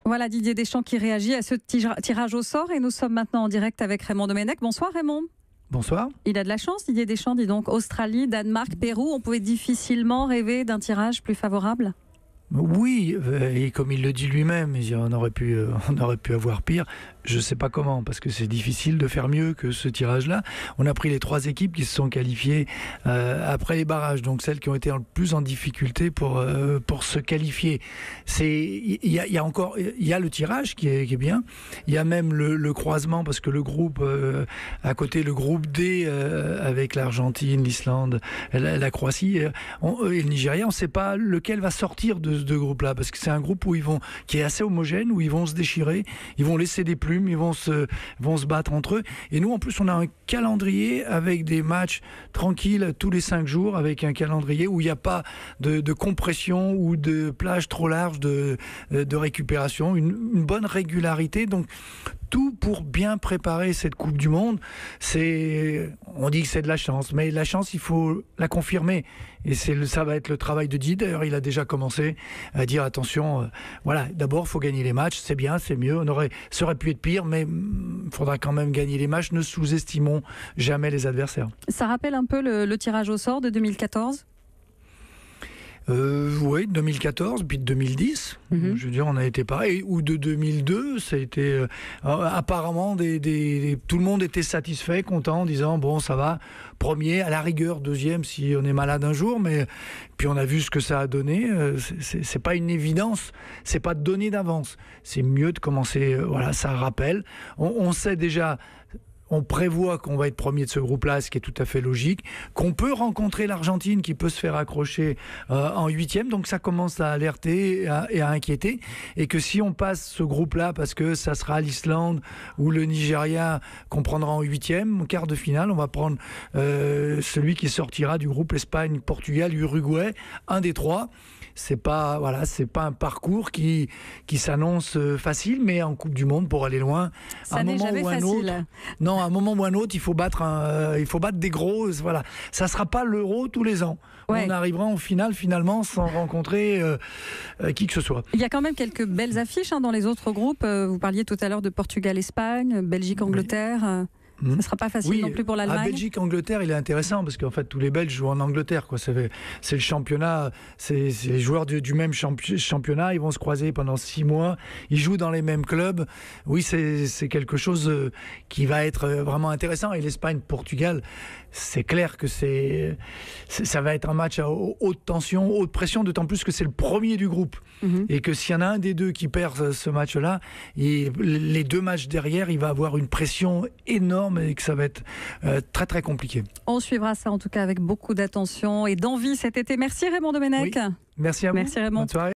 Voilà Didier Deschamps qui réagit à ce tirage au sort et nous sommes maintenant en direct avec Raymond Domenech. Bonsoir Raymond. Bonsoir. Il a de la chance Didier Deschamps, dis donc. Australie, Danemark, Pérou, on pouvait difficilement rêver d'un tirage plus favorable. Oui, et comme il le dit lui-même, on aurait pu avoir pire. Je ne sais pas comment, parce que c'est difficile de faire mieux que ce tirage-là. On a pris les 3 équipes qui se sont qualifiées après les barrages, donc celles qui ont été le plus en difficulté pour se qualifier. Il y a le tirage qui est bien. Il y a même le croisement, parce que le groupe à côté, le groupe D avec l'Argentine, l'Islande, la Croatie et le Nigeria, on ne sait pas lequel va sortir de ce groupe-là, parce que c'est un groupe qui est assez homogène, où ils vont se déchirer, ils vont laisser des plumes, ils vont se battre entre eux. Et nous, en plus, on a un calendrier avec des matchs tranquilles tous les 5 jours, avec un calendrier où il n'y a pas de compression ou de plage trop large de récupération, une bonne régularité. Donc, tout pour bien préparer cette Coupe du Monde. On dit que c'est de la chance, mais la chance, il faut la confirmer. Et ça va être le travail de Didier. D'ailleurs, il a déjà commencé à dire attention, voilà, d'abord, il faut gagner les matchs. C'est bien, c'est mieux. Ça aurait pu être pire, mais il faudra quand même gagner les matchs. Ne sous-estimons jamais les adversaires. Ça rappelle un peu le tirage au sort de 2014 ? Oui, 2014, puis de 2010. Je veux dire, on a été pareil. Ou de 2002, ça a été apparemment tout le monde était satisfait, content, en disant bon, ça va, premier, à la rigueur, deuxième si on est malade un jour, mais puis on a vu ce que ça a donné. C'est pas une évidence, c'est pas donné d'avance. C'est mieux de commencer. Voilà, ça rappelle. On sait déjà. On prévoit qu'on va être premier de ce groupe-là, ce qui est tout à fait logique, qu'on peut rencontrer l'Argentine qui peut se faire accrocher en 8e, donc ça commence à alerter et à inquiéter, et que si on passe ce groupe-là, parce que ça sera l'Islande ou le Nigeria qu'on prendra en 8e, quart de finale, on va prendre celui qui sortira du groupe Espagne, Portugal, Uruguay, un des 3. C'est pas un parcours qui s'annonce facile, mais en Coupe du Monde pour aller loin, ça n'est jamais facile. À un moment ou un autre, il faut battre des gros. Voilà, ça sera pas l'Euro tous les ans. Ouais. On arrivera en finale finalement sans rencontrer qui que ce soit. Il y a quand même quelques belles affiches dans les autres groupes. Vous parliez tout à l'heure de Portugal-Espagne, Belgique-Angleterre. Oui. Ça ne sera pas facile non plus pour l'Allemagne. Belgique-Angleterre, il est intéressant parce qu'en fait, tous les Belges jouent en Angleterre. C'est le championnat, c'est les joueurs du même championnat. Ils vont se croiser pendant 6 mois. Ils jouent dans les mêmes clubs. Oui, c'est quelque chose qui va être vraiment intéressant. Et l'Espagne-Portugal, c'est clair que ça va être un match à haute tension, haute pression, d'autant plus que c'est le premier du groupe. Et que s'il y en a un des deux qui perd ce match-là, les 2 matchs derrière, il va avoir une pression énorme et que ça va être très très compliqué. On suivra ça en tout cas avec beaucoup d'attention et d'envie cet été. Merci Raymond Domenech. Oui. Merci à vous. Merci Raymond. Bonne soirée.